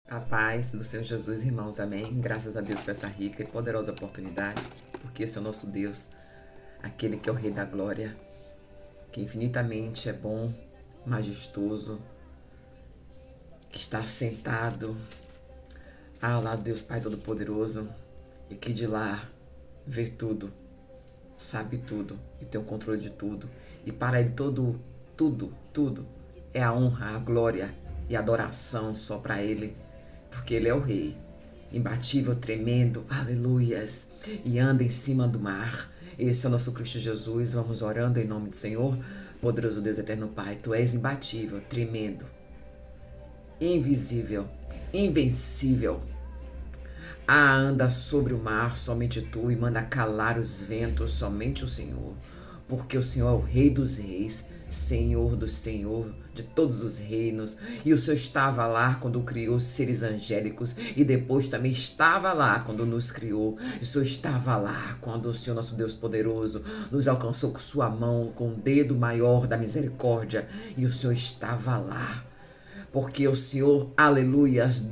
A paz do Senhor Jesus, irmãos, amém. Graças a Deus por essa rica e poderosa oportunidade, porque esse é o nosso Deus, aquele que é o Rei da Glória, que infinitamente é bom, majestoso, que está sentado ao lado de Deus Pai Todo-Poderoso e que de lá vê tudo, sabe tudo e tem o controle de tudo. E para Ele tudo é a honra, a glória e a adoração só para Ele, porque Ele é o Rei, imbatível, tremendo, aleluias, e anda em cima do mar. Esse é o nosso Cristo Jesus. Vamos orando em nome do Senhor. Poderoso Deus eterno Pai, Tu és imbatível, tremendo, invisível, invencível. Anda sobre o mar, somente tu, e manda calar os ventos, somente o Senhor. Porque o Senhor é o Rei dos Reis, Senhor do Senhor, de todos os reinos. E o Senhor estava lá quando criou os seres angélicos, e depois também estava lá quando nos criou. E o Senhor estava lá quando o Senhor, nosso Deus poderoso, nos alcançou com sua mão, com o dedo maior da misericórdia. E o Senhor estava lá porque o Senhor, aleluias,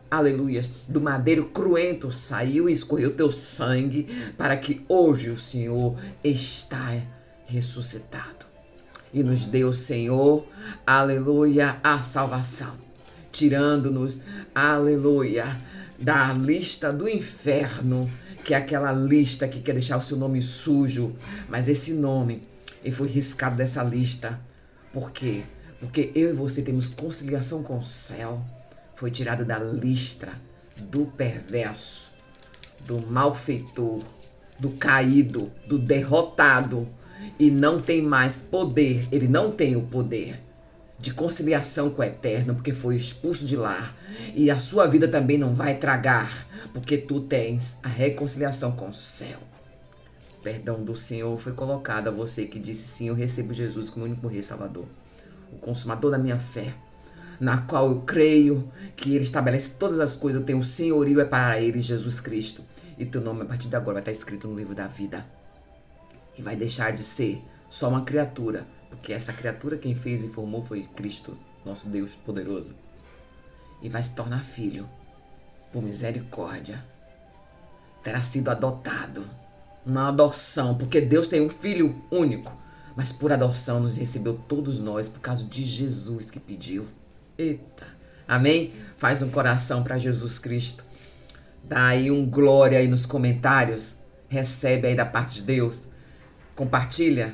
aleluias, do madeiro cruento saiu e escorreu teu sangue, para que hoje o Senhor está ressuscitado. E nos deu, Senhor, aleluia, a salvação, tirando-nos, aleluia, da lista do inferno, que é aquela lista que quer deixar o seu nome sujo, mas esse nome, ele foi riscado dessa lista. Por quê? Porque eu e você temos conciliação com o céu. Foi tirado da lista do perverso, do malfeitor, do caído, do derrotado. E não tem mais poder, ele não tem o poder de conciliação com o eterno, porque foi expulso de lá. E a sua vida também não vai tragar, porque tu tens a reconciliação com o céu. Perdão do Senhor foi colocado a você que disse sim, eu recebo Jesus como único Rei Salvador, o consumador da minha fé, na qual eu creio que Ele estabelece todas as coisas. Eu tenho o senhorio, é para Ele, Jesus Cristo. E teu nome a partir de agora vai estar escrito no livro da vida. E vai deixar de ser só uma criatura, porque essa criatura quem fez e formou foi Cristo, nosso Deus poderoso. E vai se tornar filho, por misericórdia. Terá sido adotado. Uma adoção, porque Deus tem um filho único, mas por adoção nos recebeu todos nós por causa de Jesus que pediu. Eita, amém? Faz um coração para Jesus Cristo. Dá aí um glória aí nos comentários. Recebe aí da parte de Deus. Compartilha,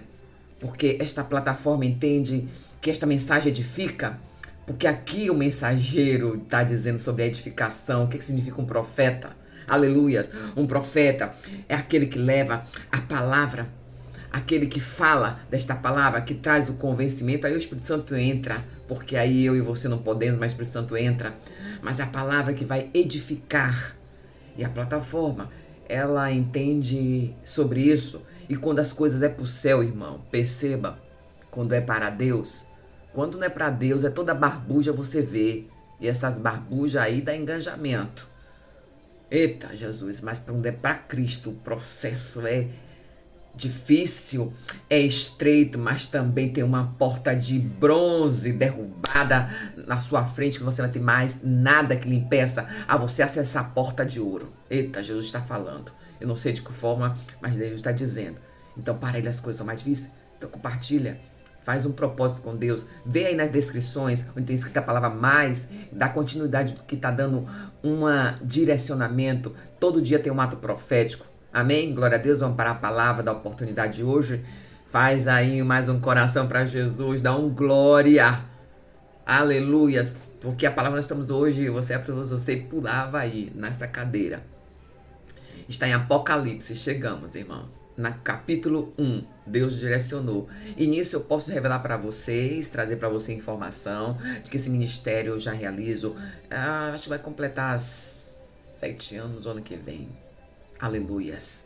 porque esta plataforma entende que esta mensagem edifica. Porque aqui o mensageiro está dizendo sobre a edificação. O que significa um profeta? Aleluias. Um profeta é aquele que leva a palavra, aquele que fala desta palavra, que traz o convencimento. Aí o Espírito Santo entra, porque aí eu e você não podemos, mas o Espírito Santo entra. Mas é a palavra que vai edificar. E a plataforma, ela entende sobre isso. E quando as coisas é pro céu, irmão, perceba, quando é para Deus, quando não é para Deus, é toda barbuja você vê. E essas barbujas aí dá engajamento. Eita, Jesus, mas quando é para Cristo, o processo é difícil, é estreito, mas também tem uma porta de bronze derrubada na sua frente, que você vai ter mais nada que lhe impeça a você acessar a porta de ouro. Eita, Jesus está falando. Eu não sei de que forma, mas Deus está dizendo. Então, para ele as coisas são mais difíceis. Então, compartilha. Faz um propósito com Deus. Vê aí nas descrições, onde tem escrito a palavra mais, dá continuidade do que está dando um direcionamento. Todo dia tem um ato profético. Amém? Glória a Deus. Vamos para a palavra da oportunidade de hoje. Faz aí mais um coração para Jesus. Dá um glória. Aleluias. Porque a palavra nós estamos hoje, você pulava aí nessa cadeira. Está em Apocalipse, chegamos, irmãos. Na capítulo 1, Deus direcionou. E nisso eu posso revelar para vocês, trazer para você informação de que esse ministério eu já realizo. Acho que vai completar 7 anos o ano que vem. Aleluias.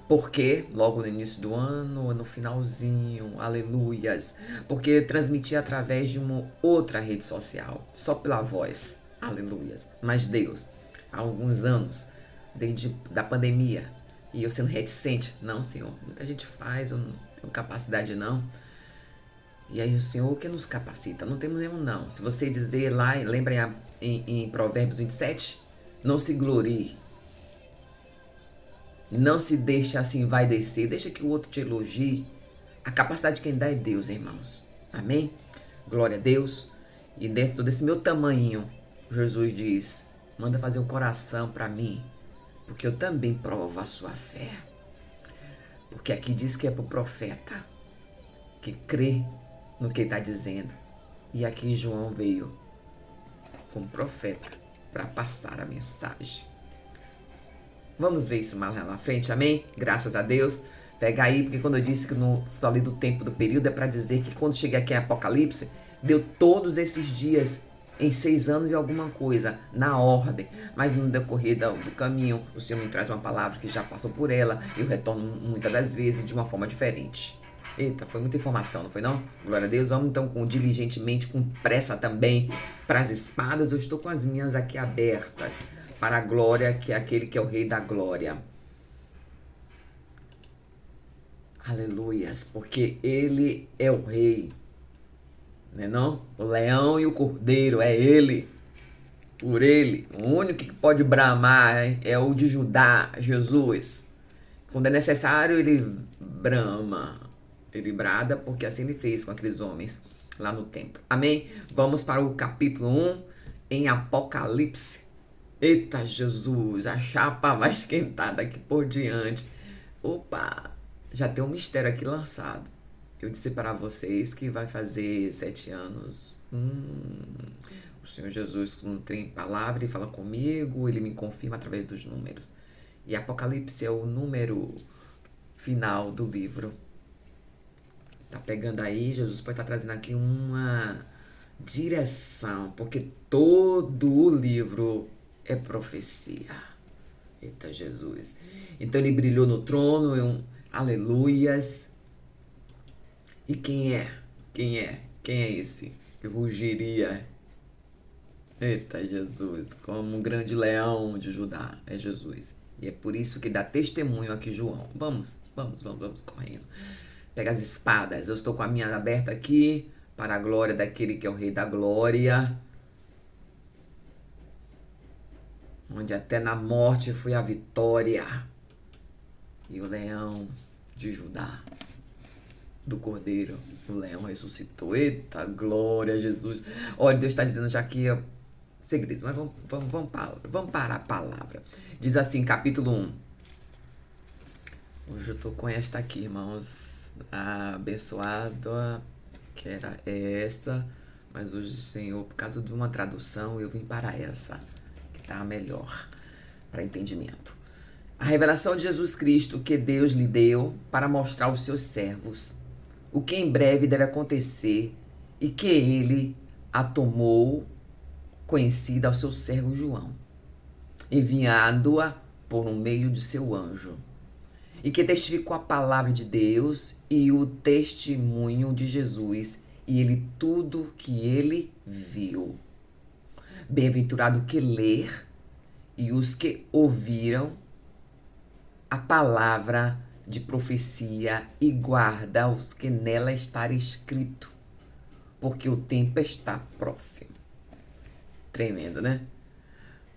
Porque logo no início do ano, no finalzinho, aleluias. Porque eu transmiti através de uma outra rede social, só pela voz, aleluias. Mas Deus, há alguns anos, desde da pandemia, e eu sendo reticente, não, Senhor, muita gente faz, eu não tenho capacidade não. E aí o Senhor que nos capacita, não temos erro não. Se você dizer lá, lembra em Provérbios 27, não se glorie, não se deixe assim vai descer, deixa que o outro te elogie. A capacidade de quem dá é Deus, irmãos. Amém? Glória a Deus. E dentro desse meu tamanho, Jesus diz, manda fazer um coração para mim, porque eu também provo a sua fé. Porque aqui diz que é para o profeta que crê no que está dizendo. E aqui João veio como profeta para passar a mensagem. Vamos ver isso mais lá na frente, amém? Graças a Deus. Pega aí, porque quando eu disse que não falei do tempo do período, é para dizer que quando cheguei aqui em Apocalipse, deu todos esses dias em 6 anos e alguma coisa, na ordem. Mas no decorrer do caminho, o Senhor me traz uma palavra que já passou por ela, eu retorno muitas das vezes de uma forma diferente. Eita, foi muita informação, não foi não? Glória a Deus. Vamos então diligentemente, com pressa também, para as espadas. Eu estou com as minhas aqui abertas, para a glória, que é aquele que é o Rei da Glória. Aleluias, porque ele é o rei, né não? O leão e o cordeiro, é ele, por ele. O único que pode bramar é o de Judá, Jesus. Quando é necessário, ele brama, ele brada, porque assim ele fez com aqueles homens lá no templo. Amém? Vamos para o capítulo 1, em Apocalipse. Eita, Jesus, a chapa vai esquentar daqui por diante. Opa! Já tem um mistério aqui lançado. Eu disse para vocês que vai fazer 7 anos. O Senhor Jesus não tem palavra e fala comigo, ele me confirma através dos números. E Apocalipse é o número final do livro. Tá pegando aí, Jesus pode estar trazendo aqui uma direção, porque todo o livro é profecia. Eita, Jesus. Então ele brilhou no trono, aleluias. E quem é? Quem é esse que rugiria? Eita, Jesus, como um grande leão de Judá, é Jesus. E é por isso que dá testemunho aqui João. Vamos correndo. Pega as espadas. Eu estou com a minha aberta aqui para a glória daquele que é o Rei da Glória. Onde até na morte foi a vitória. E o leão de Judá, do Cordeiro, o leão ressuscitou. Eita, glória a Jesus. Olha, Deus está dizendo já aqui segredos, mas vamos para a palavra. Diz assim, capítulo 1. Hoje eu estou com esta aqui, irmãos. Abençoada, que era essa. Mas hoje, Senhor, por causa de uma tradução, eu vim para essa, que está melhor para entendimento. A revelação de Jesus Cristo que Deus lhe deu para mostrar aos seus servos o que em breve deve acontecer e que ele a tomou conhecida ao seu servo João, enviando-a por um meio de seu anjo, e que testificou a palavra de Deus e o testemunho de Jesus, e ele tudo que ele viu. Bem-aventurado o que ler e os que ouviram a palavra de profecia e guarda os que nela está escrito, porque o tempo está próximo. Tremendo, né?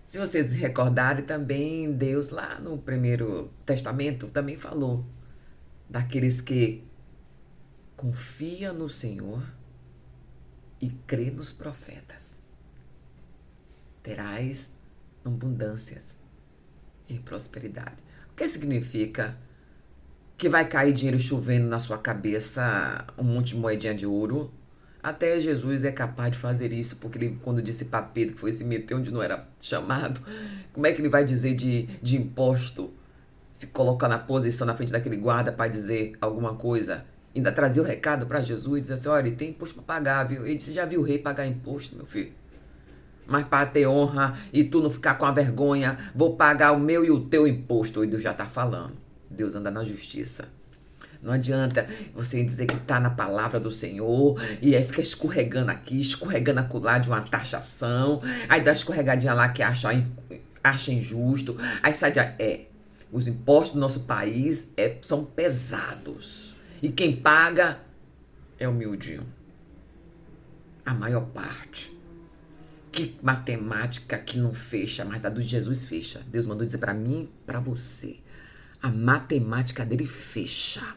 Se vocês se recordarem também, Deus lá no Primeiro Testamento também falou daqueles que confiam no Senhor e crê nos profetas. Terás abundâncias e prosperidade. O que significa que vai cair dinheiro chovendo na sua cabeça, um monte de moedinha de ouro? Até Jesus é capaz de fazer isso, porque ele, quando disse para Pedro que foi se meter onde não era chamado, como é que ele vai dizer de imposto? Se colocar na posição na frente daquele guarda para dizer alguma coisa, ainda trazia o recado para Jesus, dizer assim, olha, tem imposto para pagar, viu? Ele disse, já viu o rei pagar imposto, meu filho? Mas para ter honra e tu não ficar com a vergonha, vou pagar o meu e o teu imposto. E Deus já está falando. Deus anda na justiça. Não adianta você dizer que está na palavra do Senhor e aí fica escorregando aqui, escorregando acolá de uma taxação, aí dá uma escorregadinha lá que acha injusto, aí sai de... os impostos do nosso país são pesados e quem paga é humildinho. a maior parte. Que matemática que não fecha, mas a do Jesus fecha. Deus mandou dizer para mim e para você. A matemática dele fecha.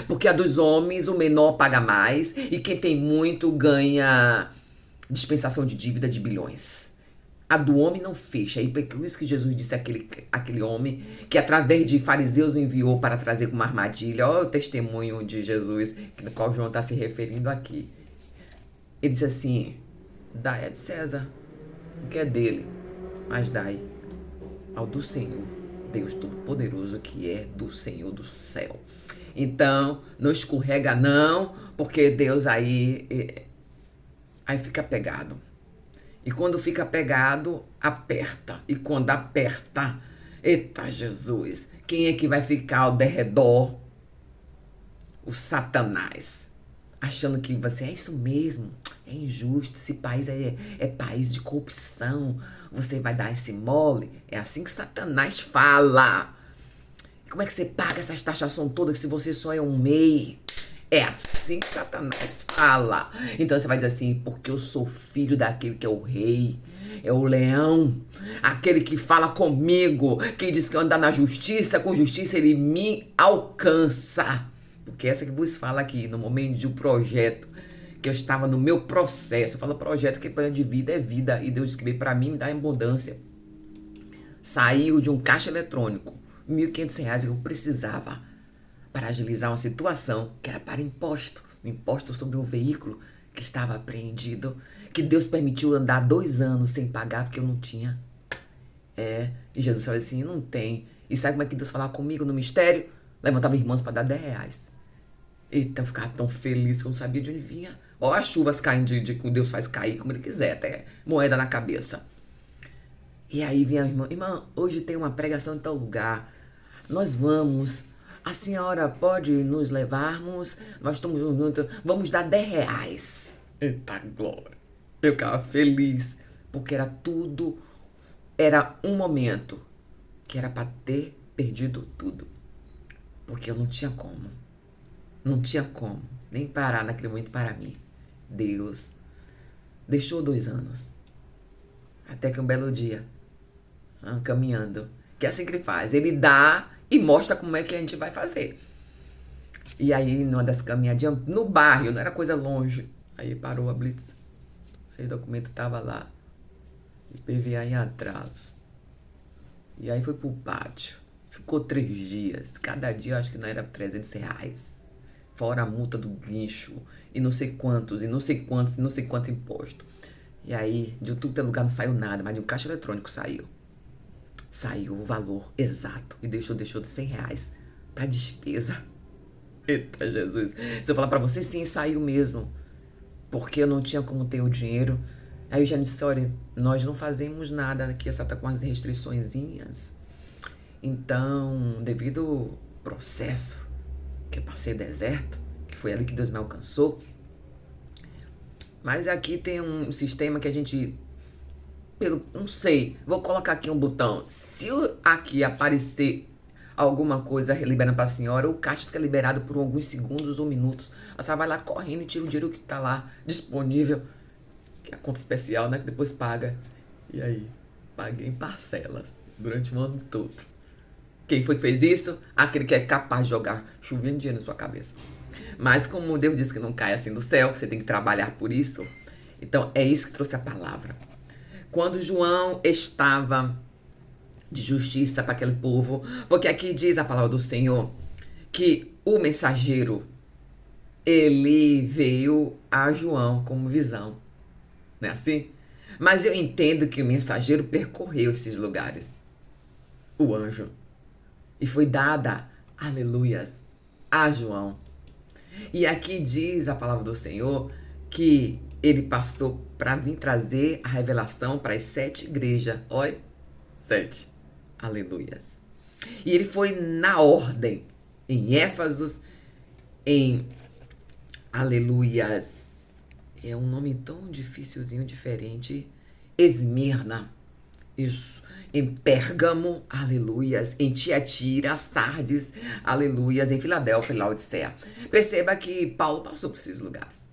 Porque a dos homens, o menor paga mais. E quem tem muito ganha dispensação de dívida de bilhões. A do homem não fecha. E por isso que Jesus disse àquele homem que através de fariseus o enviou para trazer como armadilha. Olha o testemunho de Jesus, no qual João está se referindo aqui. Ele disse assim: dai a de César, o que é dele, mas dai ao do Senhor, Deus Todo-Poderoso, que é do Senhor do céu. Então, não escorrega não, porque Deus aí fica pegado. E quando fica pegado, aperta. E quando aperta, eita Jesus, quem é que vai ficar ao derredor? O Satanás. Achando que você é isso mesmo, é injusto, esse país é país de corrupção, você vai dar esse mole. É assim que Satanás fala. Como é que você paga essas taxações todas se você só é um MEI? É assim que Satanás fala. Então você vai dizer assim: porque eu sou filho daquele que é o rei, é o leão, aquele que fala comigo, que diz que anda na justiça, com justiça ele me alcança. Porque essa que vos fala aqui, no momento de um projeto, que eu estava no meu processo. Eu falo projeto, que plano de vida é vida. E Deus disse que veio para mim me dar abundância. Saiu de um caixa eletrônico, R$ 1.500 que eu precisava para agilizar uma situação que era para imposto. Um imposto sobre um veículo que estava apreendido. Que Deus permitiu andar 2 anos sem pagar porque eu não tinha. E Jesus falou assim: não tem. E sabe como é que Deus falava comigo no mistério? Levantava irmãos para dar R$ 10. Eita, eu ficava tão feliz que eu não sabia de onde vinha. Ó, as chuvas caindo que Deus faz cair como ele quiser, até moeda na cabeça. E aí vinha a irmã: hoje tem uma pregação em tal lugar. Nós vamos. A senhora pode nos levarmos? Nós estamos juntos. Vamos dar R$ 10. Eita glória. Eu ficava feliz. Porque era tudo. Era um momento que era para ter perdido tudo. Porque eu não tinha como. Não tinha como nem parar naquele momento para mim. Deus deixou 2 anos. Até que um belo dia, caminhando, que é assim que ele faz. Ele dá e mostra como é que a gente vai fazer. E aí, numa das caminhadinhas, no bairro, não era coisa longe. Aí parou a blitz. Aí o documento tava lá. IPVA em atraso. E aí foi pro pátio. Ficou 3 dias. Cada dia eu acho que não era R$ 300. Fora a multa do guincho. E não sei quantos, e não sei quantos, e não sei quanto imposto. E aí, de tudo que é lugar não saiu nada, mas de um caixa eletrônico saiu. Saiu o valor exato. E deixou de R$ 100 pra despesa. Eita Jesus. Se eu falar pra você, sim, saiu mesmo. Porque eu não tinha como ter o dinheiro. Aí eu já disse: olha, nós não fazemos nada aqui, essa tá com as restriçõezinhas. Então, devido ao processo que eu passei deserto, que foi ali que Deus me alcançou. Mas aqui tem um sistema que a gente, não sei, vou colocar aqui um botão. Se aqui aparecer alguma coisa liberando para a senhora, o caixa fica liberado por alguns segundos ou minutos. A senhora vai lá correndo e tira o dinheiro que está lá disponível, que é a conta especial, né, que depois paga. E aí, paguei em parcelas durante o ano todo. Quem foi que fez isso? Aquele que é capaz de jogar chuvinha de dinheiro na sua cabeça. Mas como Deus disse que não cai assim do céu, você tem que trabalhar por isso. Então é isso que trouxe a palavra. Quando João estava de justiça para aquele povo, porque aqui diz a palavra do Senhor que o mensageiro, ele veio a João como visão. Não é assim? Mas eu entendo que o mensageiro percorreu esses lugares. O anjo. E foi dada, aleluias, a João. E aqui diz a palavra do Senhor que ele passou para vir trazer a revelação para as 7 igrejas. Olha, 7. Aleluias. E ele foi na ordem, em Éfeso, em aleluias. É um nome tão dificilzinho, diferente. Esmirna, Isso. Em Pérgamo, aleluias. Em Tiatira, Sardes, aleluias. Em Filadélfia e Laodiceia. Perceba que Paulo passou por esses lugares.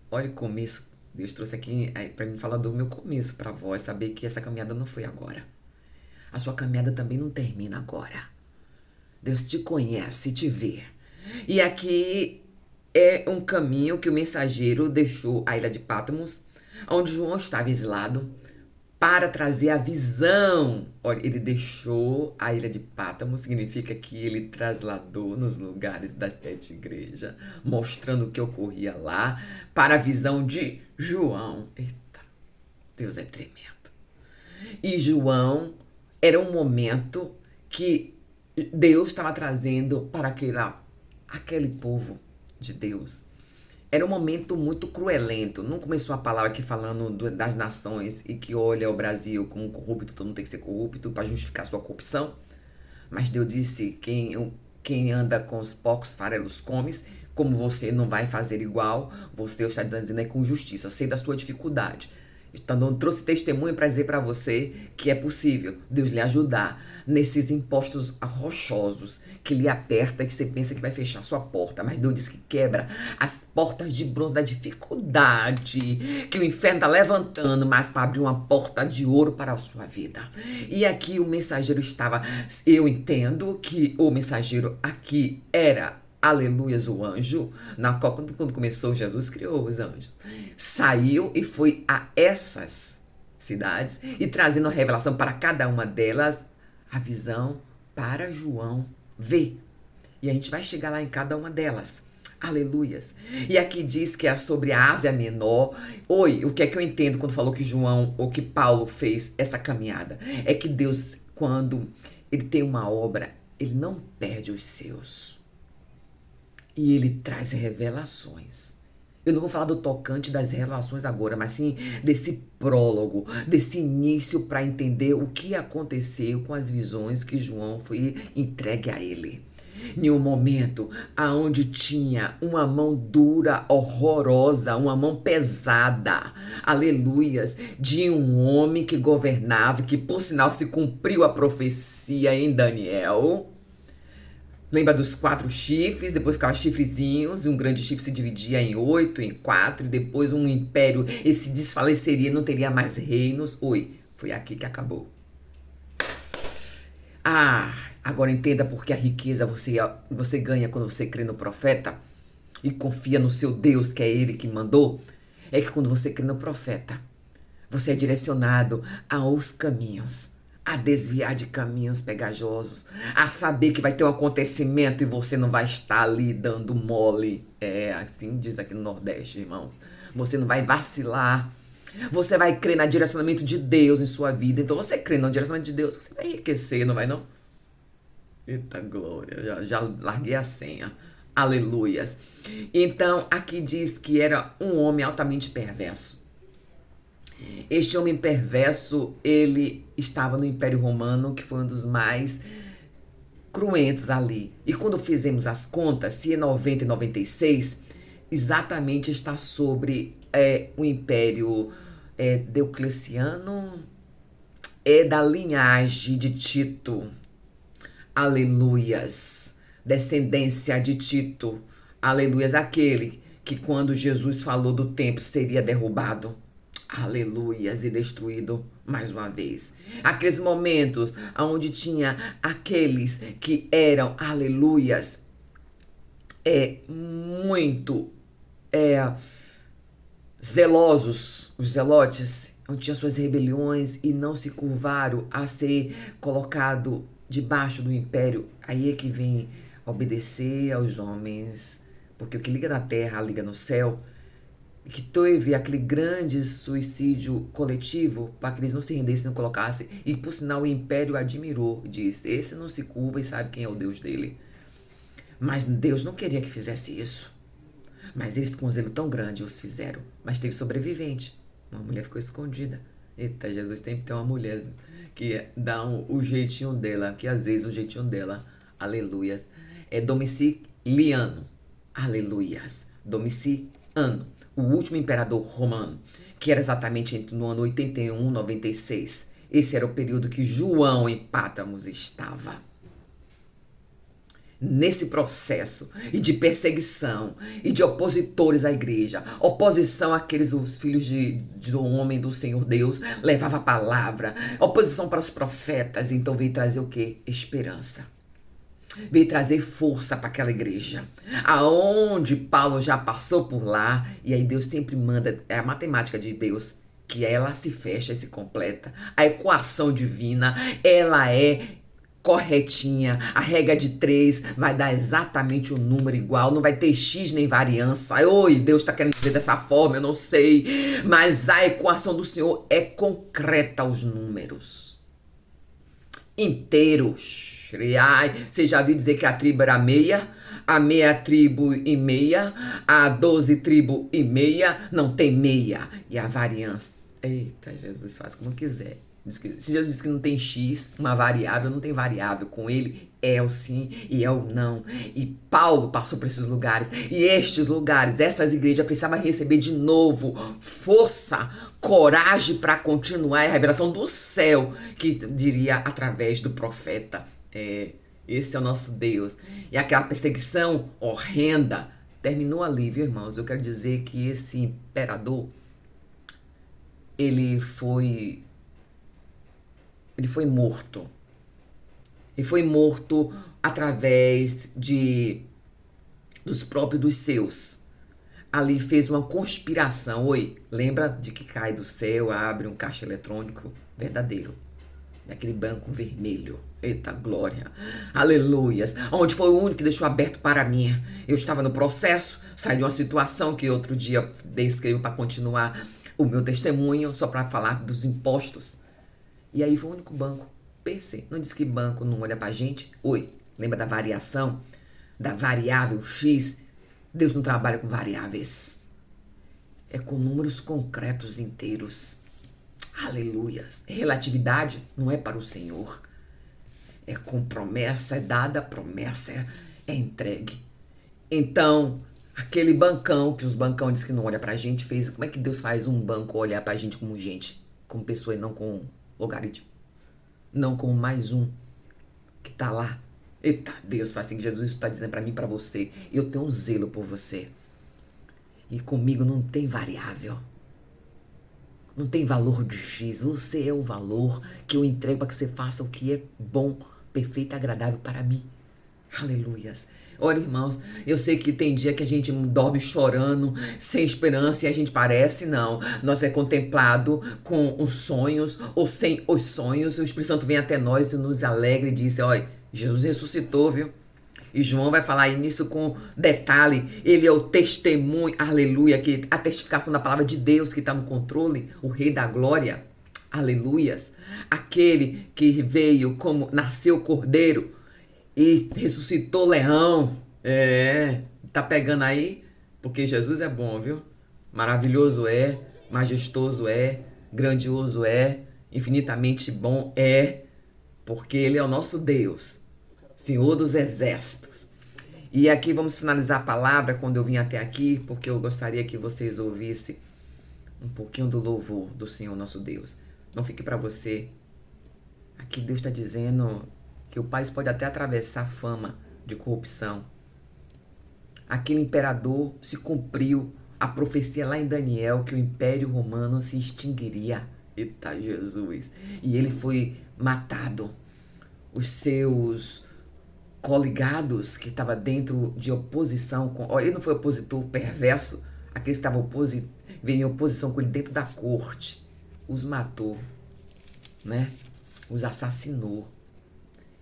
Olha o começo. Deus trouxe aqui para mim falar do meu começo para vós, saber que essa caminhada não foi agora. A sua caminhada também não termina agora. Deus te conhece, te vê. E aqui é um caminho que o mensageiro deixou a ilha de Patmos, onde João estava exilado, para trazer a visão. Olha, ele deixou a ilha de Patmos, significa que ele trasladou nos lugares das 7 igrejas, mostrando o que ocorria lá, para a visão de João. Eita, Deus é tremendo. E João era um momento que Deus estava trazendo para aquele povo de Deus. Era um momento muito cruelento. Não começou a palavra aqui falando das nações e que olha o Brasil como corrupto, todo mundo tem que ser corrupto para justificar sua corrupção. Mas Deus disse, quem anda com os porcos farelos comes, como você não vai fazer igual, você está dizendo com justiça. Eu sei da sua dificuldade. Então, trouxe testemunho para dizer para você que é possível Deus lhe ajudar nesses impostos rochosos que lhe aperta e que você pensa que vai fechar sua porta. Mas Deus diz que quebra as portas de bronze da dificuldade que o inferno está levantando, mas para abrir uma porta de ouro para a sua vida. E aqui o mensageiro estava... Eu entendo que o mensageiro aqui era... Aleluias, o anjo, na qual quando começou Jesus criou os anjos, saiu e foi a essas cidades e trazendo a revelação para cada uma delas, a visão para João ver. E a gente vai chegar lá em cada uma delas. Aleluias. E aqui diz que é sobre a Ásia Menor. Oi, o que é que eu entendo quando falou que João ou que Paulo fez essa caminhada? É que Deus, quando ele tem uma obra, ele não perde os seus. E ele traz revelações. Eu não vou falar do tocante das revelações agora, mas sim desse prólogo, desse início para entender o que aconteceu com as visões que João foi entregue a ele. Em um momento aonde tinha uma mão dura, horrorosa, uma mão pesada, aleluias, de um homem que governava, que por sinal se cumpriu a profecia em Daniel. Lembra dos 4 chifres, depois ficavam chifrezinhos, e um grande chifre se dividia em 8, em 4, e depois um império, se desfaleceria, não teria mais reinos. Oi, foi aqui que acabou. Agora entenda porque a riqueza você ganha quando você crê no profeta e confia no seu Deus, que é ele que mandou. É que quando você crê no profeta, você é direcionado aos caminhos, a desviar de caminhos pegajosos, a saber que vai ter um acontecimento e você não vai estar ali dando mole. É, assim diz aqui no Nordeste, irmãos. Você não vai vacilar. Você vai crer no direcionamento de Deus em sua vida. Então você crê no direcionamento de Deus, você vai enriquecer, não vai não? Eita glória, já larguei a senha. Aleluias. Então, aqui diz que era um homem altamente perverso. Este homem perverso, ele estava no Império Romano, que foi um dos mais cruentos ali. E quando fizemos as contas, se é 90 e 96, exatamente está sobre o Império Diocleciano, é da linhagem de Tito. Aleluias. Descendência de Tito. Aleluias. Aquele que quando Jesus falou do templo seria derrubado. Aleluias, e destruído mais uma vez. Aqueles momentos onde tinha aqueles que eram, aleluias, muito zelosos, os zelotes, onde tinham suas rebeliões e não se curvaram a ser colocado debaixo do império. Aí é que vem obedecer aos homens, porque o que liga na terra liga no céu. Que teve aquele grande suicídio coletivo para que eles não se rendessem, não colocassem. E por sinal o império admirou, disse, esse não se curva e sabe quem é o Deus dele. Mas Deus não queria que fizesse isso. Mas eles com um zelo tão grande os fizeram. Mas teve sobrevivente. Uma mulher ficou escondida. Eita, Jesus tem que ter uma mulher que dá o jeitinho dela, que às vezes o jeitinho dela, aleluias, é Domiciliano. Aleluias. Domiciano. O último imperador romano, que era exatamente no ano 81, 96. Esse era o período que João em Pátramos estava. Nesse processo e de perseguição e de opositores à igreja, oposição àqueles os filhos do homem do Senhor Deus, levava a palavra, oposição para os profetas, então veio trazer o quê? Esperança. Veio trazer força para aquela igreja, aonde Paulo já passou por lá, e aí Deus sempre manda, é a matemática de Deus, que ela se fecha e se completa. A equação divina, ela é corretinha. A regra de 3 vai dar exatamente o número igual, não vai ter X nem variância. Oi, Deus está querendo dizer dessa forma, eu não sei, mas a equação do Senhor é concreta, os números inteiros. Você já viu dizer que a tribo era meia? A meia tribo e meia, a 12 tribo e meia, não tem meia. E a variância, eita, Jesus faz como quiser. Se Jesus diz que não tem X, uma variável, não tem variável. Com ele é o sim e é o não. E Paulo passou por esses lugares. E estes lugares, essas igrejas precisavam receber de novo força, coragem para continuar a revelação do céu, que diria através do profeta. Esse é o nosso Deus. E aquela perseguição horrenda terminou ali, viu, irmãos? Eu quero dizer que esse imperador, ele foi morto. Ele foi morto através dos seus. Ali fez uma conspiração. Oi, lembra de que cai do céu, abre um caixa eletrônico verdadeiro. Daquele banco vermelho. Eita glória. Aleluias. Onde foi o único que deixou aberto para mim. Eu estava no processo, saí de uma situação que outro dia descrevo para continuar o meu testemunho, só para falar dos impostos. E aí foi o único banco. Pense, não diz que banco não olha pra gente? Oi, lembra da variação? Da variável X? Deus não trabalha com variáveis. É com números concretos inteiros. Aleluias. Relatividade não é para o Senhor. É com promessa, é dada, promessa é entregue. Então, aquele bancão, que os bancão diz que não olha pra gente, fez. Como é que Deus faz um banco olhar pra gente como gente? Como pessoa e não com logaritmo? Não como mais um que tá lá. Eita, Deus faz assim que Jesus está dizendo pra mim e pra você. Eu tenho um zelo por você. E comigo não tem variável. Não tem valor de X. Você é o valor que eu entrego para que você faça o que é bom, perfeito e agradável para mim. Aleluias. Olha, irmãos, eu sei que tem dia que a gente dorme chorando, sem esperança, e a gente parece, não. Nós é contemplado com os sonhos ou sem os sonhos. O Espírito Santo vem até nós e nos alegra e diz, olha, Jesus ressuscitou, viu? E João vai falar nisso com detalhe. Ele é o testemunho, aleluia, que a testificação da palavra de Deus que está no controle, o Rei da Glória, aleluias. Aquele que veio como nasceu cordeiro e ressuscitou leão. Tá pegando aí? Porque Jesus é bom, viu? Maravilhoso é, majestoso é, grandioso é, infinitamente bom é, porque ele é o nosso Deus. Senhor dos exércitos. E aqui vamos finalizar a palavra quando eu vim até aqui, porque eu gostaria que vocês ouvissem um pouquinho do louvor do Senhor nosso Deus. Não fique para você. Aqui Deus está dizendo que o país pode até atravessar fama de corrupção. Aquele imperador se cumpriu a profecia lá em Daniel que o Império Romano se extinguiria. Eita Jesus! E ele foi matado. Os seus coligados que estava dentro de oposição com... Ele não foi opositor perverso, aquele que estava veio em oposição com ele dentro da corte, os matou, né? Os assassinou.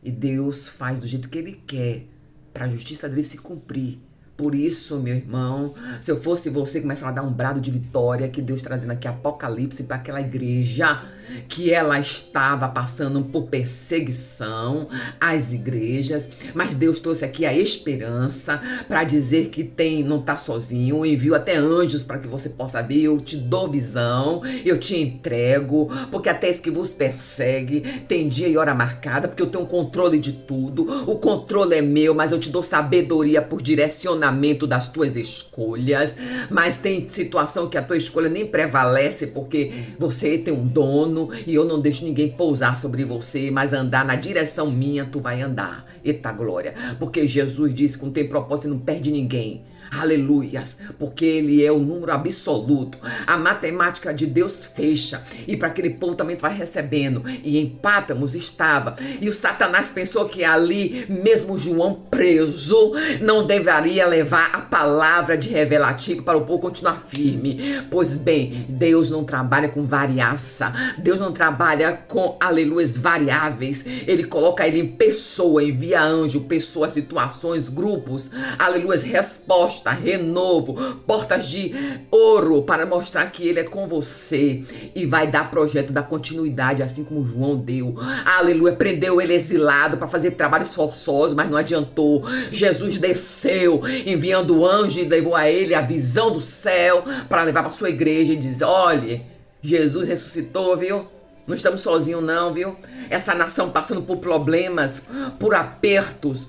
E Deus faz do jeito que ele quer para a justiça dele se cumprir. Por isso, meu irmão, se eu fosse você, começava a dar um brado de vitória, que Deus trazendo aqui Apocalipse para aquela igreja, que ela estava passando por perseguição, as igrejas, mas Deus trouxe aqui a esperança para dizer que não está sozinho, envio até anjos para que você possa ver, eu te dou visão, eu te entrego, porque até esse que vos persegue tem dia e hora marcada, porque eu tenho controle de tudo, o controle é meu, mas eu te dou sabedoria por direcionar direcionamento das tuas escolhas, mas tem situação que a tua escolha nem prevalece porque você tem um dono e eu não deixo ninguém pousar sobre você, mas andar na direção minha, tu vai andar. Eita glória, porque Jesus disse que não tem propósito e não perde ninguém. Aleluias, porque ele é o número absoluto. A matemática de Deus fecha e para aquele povo também vai recebendo. E em Pátimos estava. E o Satanás pensou que ali, mesmo João preso, não deveria levar a palavra de revelativo para o povo continuar firme. Pois bem, Deus não trabalha com variaça. Deus não trabalha com, aleluias, variáveis. Ele coloca ele em pessoa, envia anjo, pessoas, situações, grupos, aleluias, respostas, renovo, portas de ouro para mostrar que ele é com você e vai dar projeto da continuidade, assim como João deu. Aleluia, prendeu ele exilado para fazer trabalhos forçosos, mas não adiantou. Jesus desceu, enviando o anjo e levou a ele a visão do céu para levar para sua igreja e dizer: olha, Jesus ressuscitou, viu? Não estamos sozinhos não, viu? Essa nação passando por problemas, por apertos,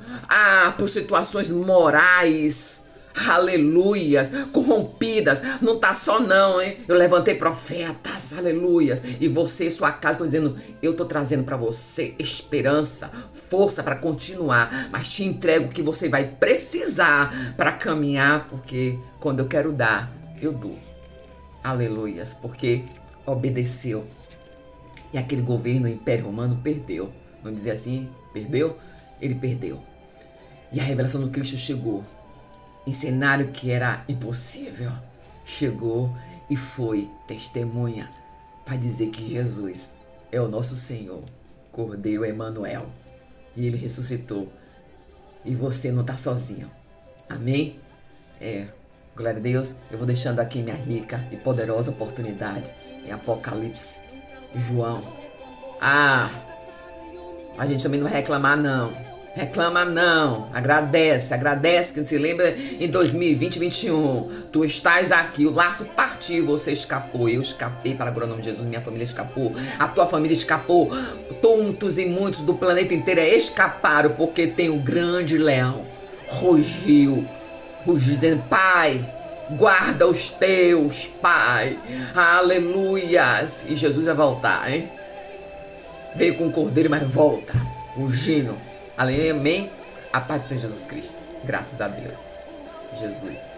por situações morais, aleluias, corrompidas. Não tá só não, hein? Eu levantei profetas, aleluias. E você e sua casa estão dizendo: eu tô trazendo para você esperança, força para continuar, mas te entrego o que você vai precisar para caminhar, porque quando eu quero dar, eu dou. Aleluias, porque obedeceu. E aquele governo, o Império Romano, perdeu. Vamos dizer assim, perdeu? Ele perdeu. E a revelação do Cristo chegou. Em cenário que era impossível, chegou e foi testemunha para dizer que Jesus é o nosso Senhor, Cordeiro Emanuel. E ele ressuscitou. E você não está sozinho. Amém? Glória a Deus. Eu vou deixando aqui minha rica e poderosa oportunidade em Apocalipse, João. A gente também não vai reclamar não. Reclama não, agradece que se lembra em 2020, 2021, tu estás aqui, o laço partiu, você escapou, eu escapei para a glória do nome de Jesus, minha família escapou, a tua família escapou, muitos e muitos do planeta inteiro escaparam, porque tem um grande leão, rugiu dizendo: Pai, guarda os teus, Pai, aleluias, e Jesus vai voltar, hein? Veio com o cordeiro, mas volta, rugindo. Amém? A paz do Senhor Jesus Cristo. Graças a Deus. Jesus.